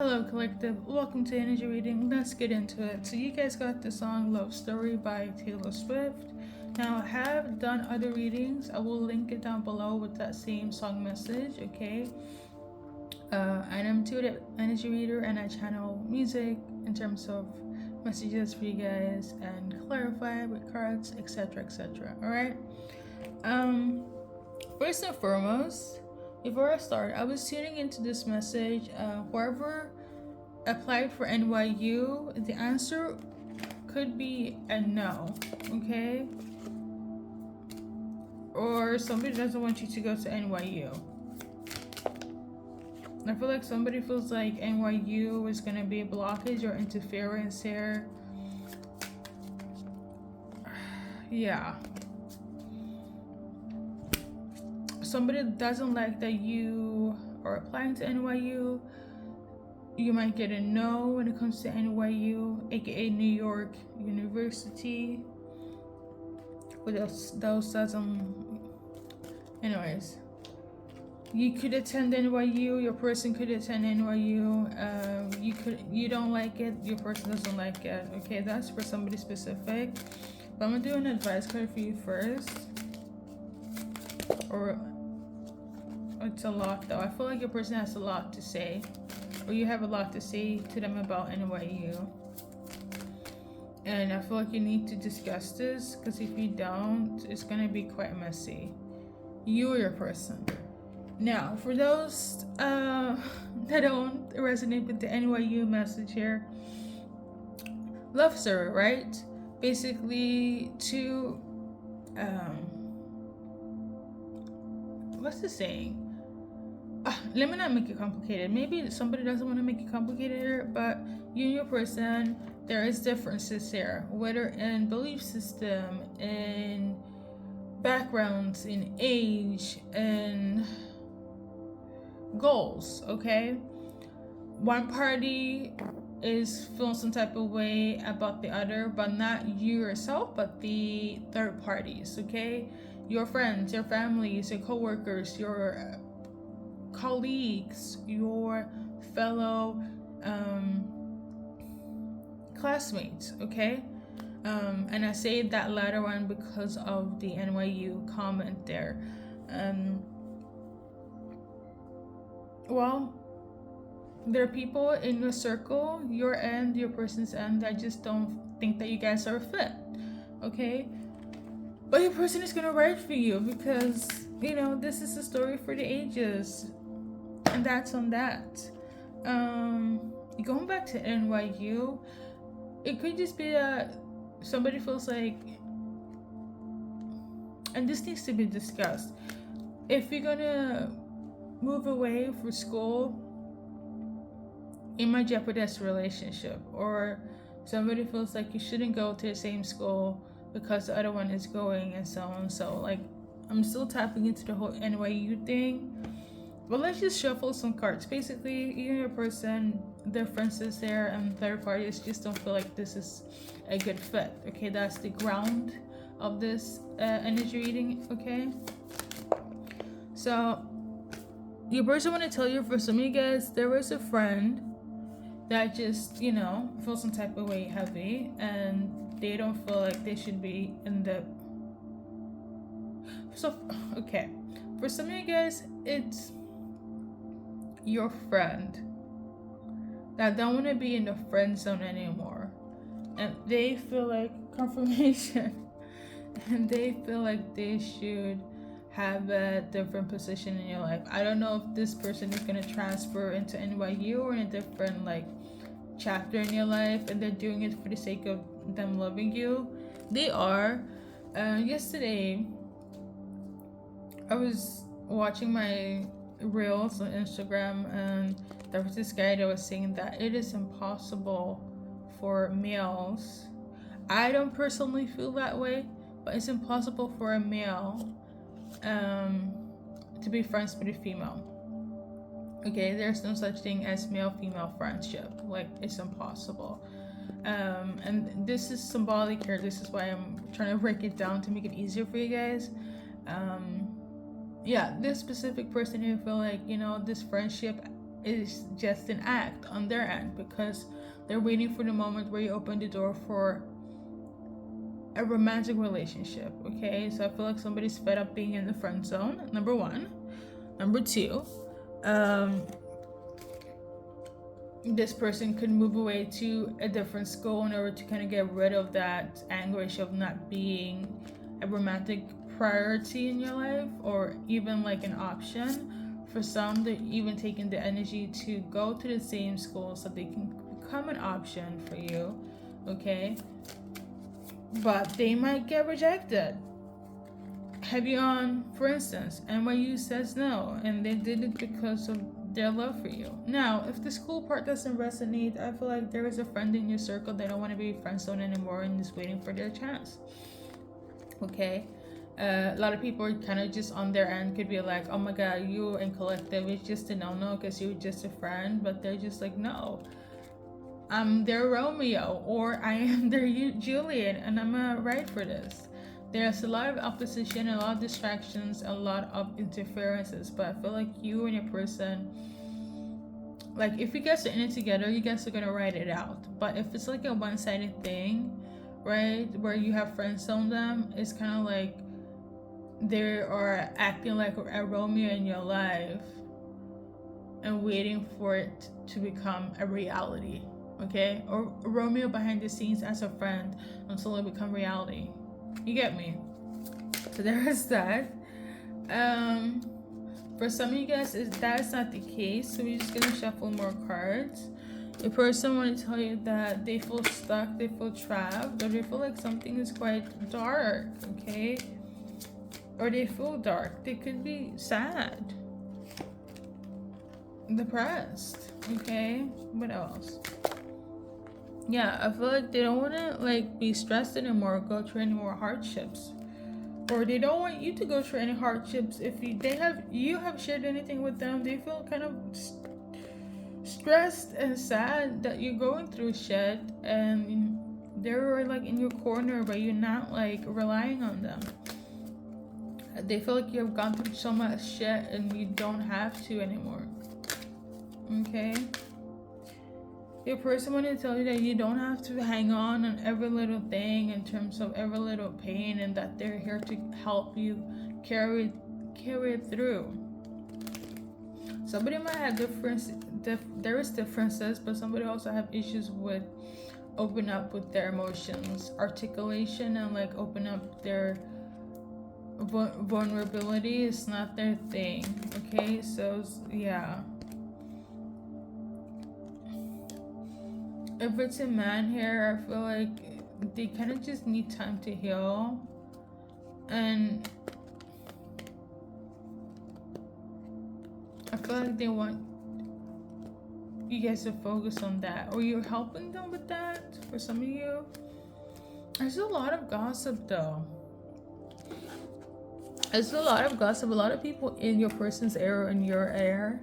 Hello, collective. Welcome to Energy Reading. Let's get into it. So, you guys got the song Love Story by Taylor Swift. Now, I have done other readings. I will link it down below with that same song message, okay? I am intuitive energy reader and I channel music in terms of messages for you guys and clarify with cards, etc. etc. Alright? First and foremost, before I start, I was tuning into this message. Whoever applied for NYU, the answer could be a no, okay? Or somebody doesn't want you to go to NYU. I feel like somebody feels like NYU is gonna be a blockage or interference here. Yeah. Somebody doesn't like that you are applying to NYU. You might get a no when it comes to NYU, aka New York University. What else? Those doesn't. Anyways, you could attend NYU. Your person could attend NYU. You don't like it. Your person doesn't like it. Okay, that's for somebody specific. But I'm gonna do an advice card for you first. Or it's a lot though. I feel like your person has a lot to say, or you have a lot to say to them about NYU. And I feel like you need to discuss this, because if you don't, it's gonna be quite messy. You or your person. Now, for those that don't resonate with the NYU message here, love story, right? Basically, to what's the saying? Let me not make it complicated. Maybe somebody doesn't want to make it complicated here, but you and your person, there is differences there, whether in belief system, in backgrounds, in age, and goals, okay? One party is feeling some type of way about the other, but not you yourself, but the third parties, okay? Your friends, your families, your co-workers, your colleagues, your fellow classmates, okay? And I say that latter one because of the NYU comment there. Well, there are people in your circle, your end, your person's end, that just don't think that you guys are a fit, okay? But your person is gonna write for you because, you know, this is a story for the ages. And that's on that. Going back to NYU, it could just be that somebody feels like, and this needs to be discussed, if you're gonna move away for school, it might jeopardize the relationship, or somebody feels like you shouldn't go to the same school because the other one is going, and so on. So, like, I'm still tapping into the whole NYU thing. But let's just shuffle some cards. Basically, you and your person, differences there, and third parties just don't feel like this is a good fit. Okay, that's the ground of this energy reading. Okay, so your person want to tell you, for some of you guys, there was a friend that just, you know, feels some type of way heavy, and they don't feel like they should be in the. So, okay, for some of you guys, it's your friend that don't want to be in the friend zone anymore, and they feel like confirmation and they feel like they should have a different position in your life. I don't know if this person is going to transfer into NYU or in a different like chapter in your life, and they're doing it for the sake of them loving you. They are. Yesterday I was watching my reels on Instagram, and there was this guy that was saying that it is impossible for males. I don't personally feel that way, but it's impossible for a male to be friends with a female. Okay, there's no such thing as male-female friendship. Like, it's impossible. And this is symbolic here. This is why I'm trying to break it down to make it easier for you guys. Yeah, this specific person who feel like, you know, this friendship is just an act on their end, because they're waiting for the moment where you open the door for a romantic relationship. Okay, so I feel like somebody's fed up being in the friend zone, number one. Number two, this person could move away to a different school in order to kind of get rid of that anguish of not being a romantic priority in your life, or even like an option. For some, they're even taking the energy to go to the same school so they can become an option for you. Okay, but they might get rejected. Have you on, for instance, NYU says no, and they did it because of their love for you. Now, if the school part doesn't resonate, I feel like there is a friend in your circle that don't want to be friend zone anymore and is waiting for their chance. Okay, a lot of people are kind of just on their end could be like, oh my god, you and collective, it's just a no because you're just a friend. But they're just like, no, I'm their Romeo, or I am their Juliet, and I'm right for this. There's a lot of opposition, a lot of distractions, a lot of interferences, but I feel like you and your person, like if you guys are in it together, you guys are gonna write it out. But if it's like a one-sided thing, right, where you have friends on them, it's kind of like they are acting like a Romeo in your life and waiting for it to become a reality. Okay, or Romeo behind the scenes as a friend until it become reality. You get me? So there is that. For some of you guys, that's not the case, so we're just gonna shuffle more cards. A person want to tell you that they feel stuck, they feel trapped, or they feel like something is quite dark. Okay, or they feel dark. They could be sad, depressed. Okay, what else? Yeah, I feel like they don't want to like be stressed anymore, go through any more hardships, or they don't want you to go through any hardships. If you have shared anything with them, they feel kind of stressed and sad that you're going through shit, and they're like in your corner, but you're not like relying on them. They feel like you've gone through so much shit and you don't have to anymore. Okay. Your person want to tell you that you don't have to hang on every little thing in terms of every little pain, and that they're here to help you carry it through. Somebody might have there is differences, but somebody also have issues with open up with their emotions, articulation, and like open up their vulnerability is not their thing. Okay, so yeah. If it's a man here, I feel like they kind of just need time to heal, and I feel like they want you guys to focus on that, or you're helping them with that. For some of you, there's a lot of gossip though. There's a lot of gossip, a lot of people in your person's air or in your air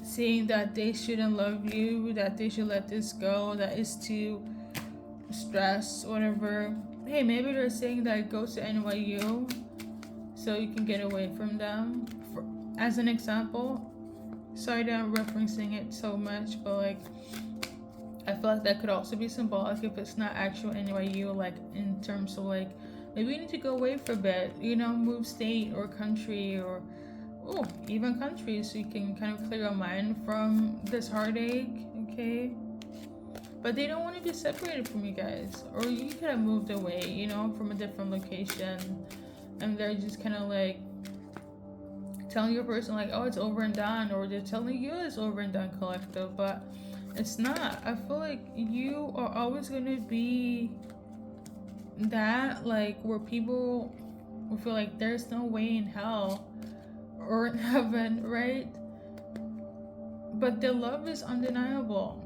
saying that they shouldn't love you, that they should let this go, that is too stress, whatever. Hey, maybe they're saying that go to NYU so you can get away from them. As an example, sorry that I'm referencing it so much, but like I feel like that could also be symbolic if it's not actual NYU, like in terms of like maybe you need to go away for a bit, move state or country, or even countries, so you can kind of clear your mind from this heartache. Okay, but they don't want to be separated from you guys, or you could have moved away, from a different location, and they're just kind of like telling your person like, oh, it's over and done, or they're telling you it's over and done, collective, but it's not. I feel like you are always going to be that, like, where people will feel like there's no way in hell or in heaven, right? But the love is undeniable.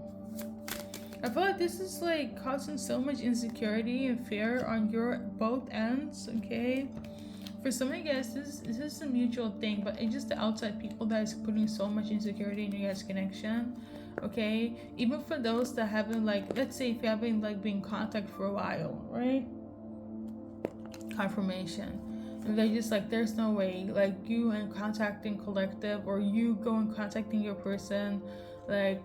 I feel like this is like causing so much insecurity and fear on your both ends. Okay, for some of you guys, this is a mutual thing, but it's just the outside people that is putting so much insecurity in your guys' connection. Okay, even for those that haven't, like, let's say if you haven't like been in contact for a while, right? Confirmation. they're just like, there's no way, like you and contacting collective, or you go and contacting your person, like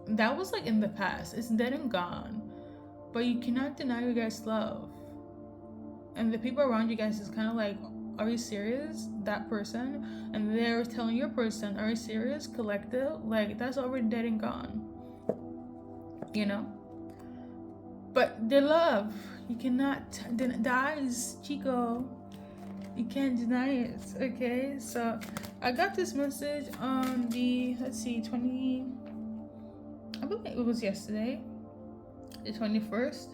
that was like in the past, it's dead and gone. But you cannot deny your guys' love, and the people around you guys is kind of like, are you serious? That person, and they're telling your person, are you serious? Collective, like that's already dead and gone, you know. But the love, you cannot deny, Chico. You can't deny it. Okay, so I got this message on the, let's see, 20, I believe it was yesterday, the 21st.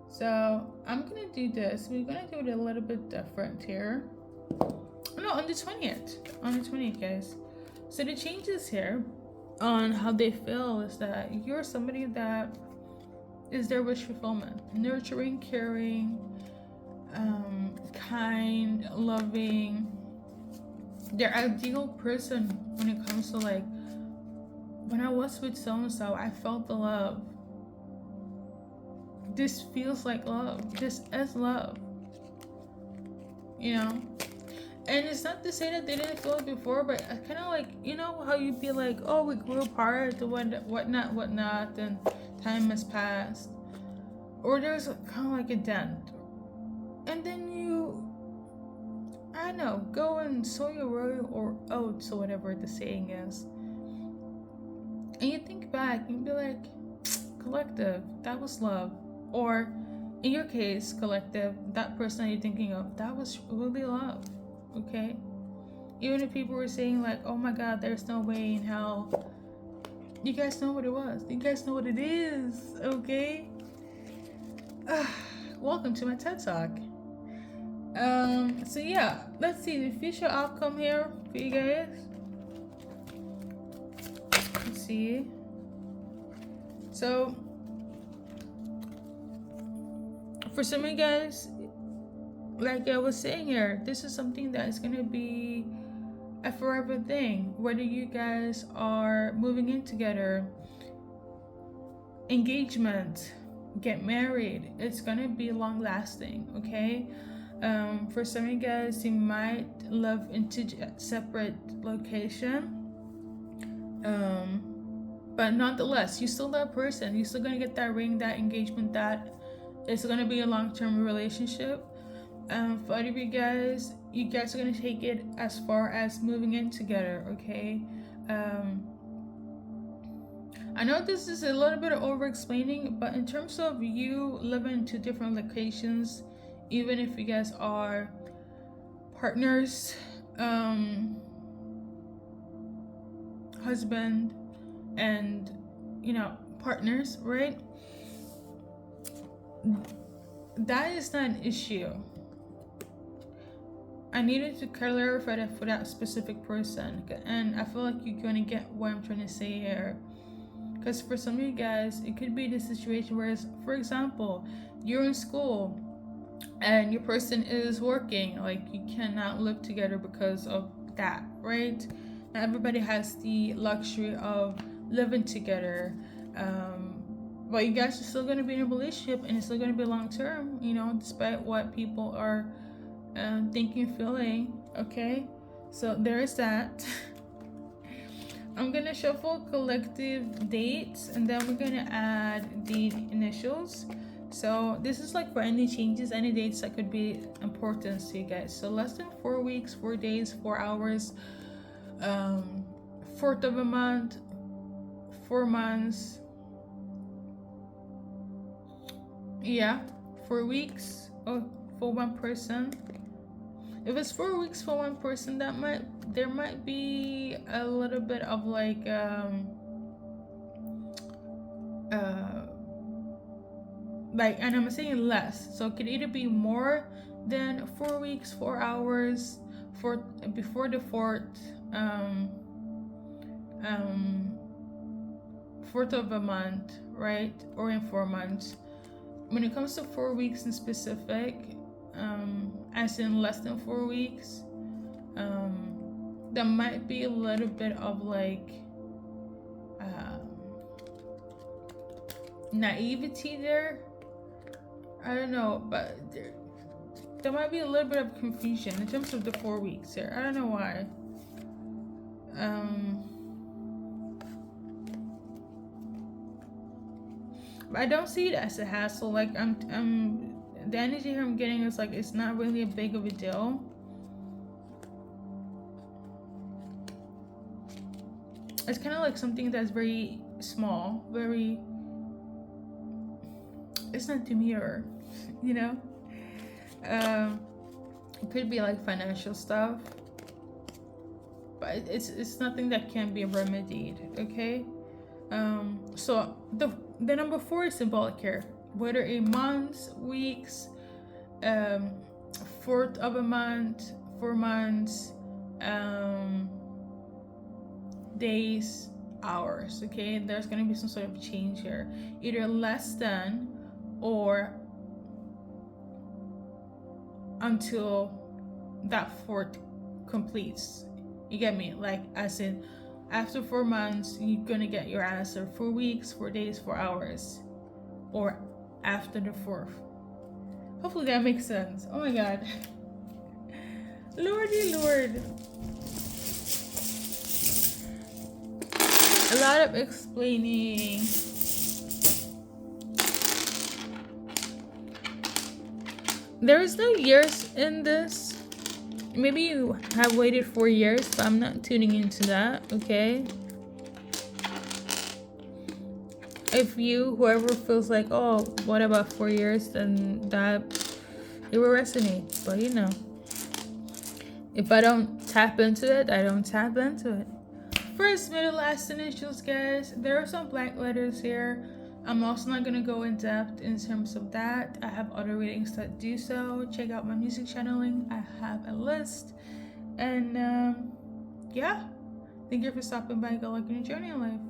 So I'm gonna do this. We're gonna do it a little bit different here. No, on the 20th, guys. So the changes here on how they feel is that you're somebody that is their wish fulfillment, nurturing, caring, kind, loving, their ideal person when it comes to like, when I was with so and so, I felt the love. This feels like love. This is love. You know? And it's not to say that they didn't feel it before, but I kind of like, you know how you'd be like, oh, we grew apart, whatnot, and time has passed. Or there's kind of like a dent. And then you, I don't know, go and sow your royal or oats or whatever the saying is. And you think back and be like, collective, that was love. Or in your case, collective, that person that you're thinking of, that was really love. Okay? Even if people were saying like, oh my god, there's no way in hell, you guys know what it was. You guys know what it is. Okay? Welcome to my TED Talk. So yeah, let's see the future outcome here for you guys. Let's see. So for some of you guys, like I was saying here, this is something that is gonna be a forever thing. Whether you guys are moving in together, engagement, get married, it's gonna be long lasting. Okay. For some of you guys, you might live into separate location, but nonetheless, you still that person. You're still gonna get that ring, that engagement, that it's gonna be a long-term relationship. For other of you guys are gonna take it as far as moving in together. Okay. I know this is a little bit of over-explaining, but in terms of you living in two different locations, even if you guys are partners, husband and, you know, partners, right? That is not an issue. I needed to clarify that for that specific person, and I feel like you're gonna get what I'm trying to say here. Because for some of you guys, it could be the situation where, for example, you're in school and your person is working, like you cannot live together because of that, right? Not everybody has the luxury of living together, but you guys are still going to be in a relationship, and it's still going to be long term, you know, despite what people are thinking, feeling. Okay, so there is that. I'm gonna shuffle collective dates, and then we're gonna add the initials. So this is like for any changes, any dates that could be important to you guys. So less than 4 weeks, 4 days, 4 hours, 4th of a month, 4 months. Yeah, 4 weeks for one person. If it's 4 weeks for one person, there might be a little bit of like and I'm saying less, so it could either be more than 4 weeks, 4 hours, before the 4th of a month, right? Or in 4 months. When it comes to 4 weeks in specific, as in less than 4 weeks, there might be a little bit of like naivety there. I don't know, but there might be a little bit of confusion in terms of the 4 weeks here. I don't know why. But I don't see it as a hassle. Like the energy here I'm getting is like it's not really a big of a deal. It's kind of like something that's very small, very. It's not demure, you know. It could be like financial stuff, but it's nothing that can be remedied. Okay. So the number 4 is symbolic here. Whether a month, weeks, fourth of a month, 4 months, days, hours. Okay, there's gonna be some sort of change here, either less than or until that 4th completes. You get me? Like, as in, after 4 months, you're gonna get your answer. 4 weeks, 4 days, 4 hours, or after the 4th. Hopefully that makes sense. Oh my God, Lordy Lord. A lot of explaining. There is no years in this. Maybe you have waited 4 years, but I'm not tuning into that, okay? If you, whoever feels like, oh, what about 4 years, then that, it will resonate. But you know, if I don't tap into it, I don't tap into it. First, middle, last initials, guys. There are some blank letters here. I'm also not going to go in depth in terms of that. I have other readings that do so. Check out my music channeling. I have a list. And yeah, thank you for stopping by. Good luck in your journey in life.